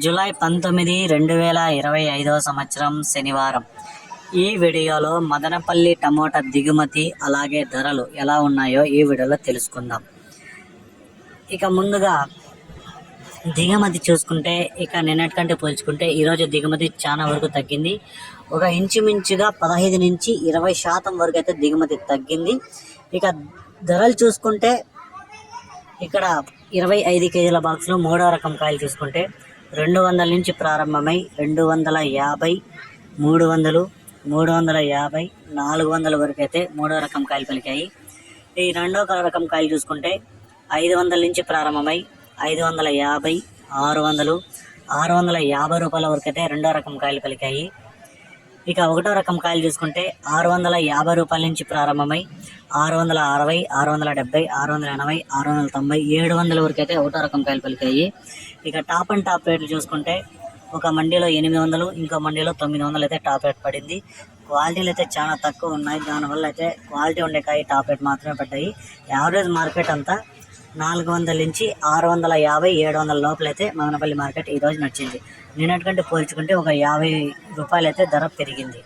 July 19, 2025 సంవత్సరం శనివారం. ఈ వీడియోలో మదనపల్లి టమోటా దిగుమతి అలాగే ధరలు ఎలా ఉన్నాయో ఈ వీడియోలో తెలుసుకుందాం. ఇక ముందుగా దిగుమతి చూసుకుంటే ఇక నిన్నటికంటే పోల్చుకుంటే ఈరోజు దిగుమతి చాలా వరకు తగ్గింది. ఒక ఇంచుమించుగా 15 నుంచి 20% వరకు అయితే దిగుమతి తగ్గింది. ఇక ధరలు చూసుకుంటే ఇక్కడ 25 కేజీల బాక్స్లో మూడో రకం కాయలు చూసుకుంటే 200 నుంచి ప్రారంభమై 250, 300, 350, 400 వరకు అయితే మూడో రకం కాయలు పలికాయి. ఈ రెండో రకం కాయలు చూసుకుంటే 500 నుంచి ప్రారంభమై 550, 600, 650 రూపాయల వరకు అయితే రెండో రకం కాయలు పలికాయి. ఇక ఒకటో రకం కాయలు చూసుకుంటే 650 రూపాయల నుంచి ప్రారంభమై 660, 670, 680, 690, 700 వరకు అయితే ఒకటో రకం కాయలు పలికాయి. ఇక టాప్ అండ్ టాప్ రేట్లు చూసుకుంటే ఒక మండీలో 800, ఇంకో మండీలో 900 అయితే టాప్ రేట్ పడింది. క్వాలిటీలు అయితే చాలా తక్కువ ఉన్నాయి. దానివల్ల అయితే క్వాలిటీ ఉండే కాయ టాప్ రేట్ మాత్రమే పడ్డాయి. యావరేజ్ మార్కెట్ అంతా 400 నుంచి 650, 700 లోపలైతే మదనపల్లి మార్కెట్ ఈరోజు నడిచింది. నిన్నటికంటే పోల్చుకుంటే ఒక 50 రూపాయలు అయితే ధర పెరిగింది.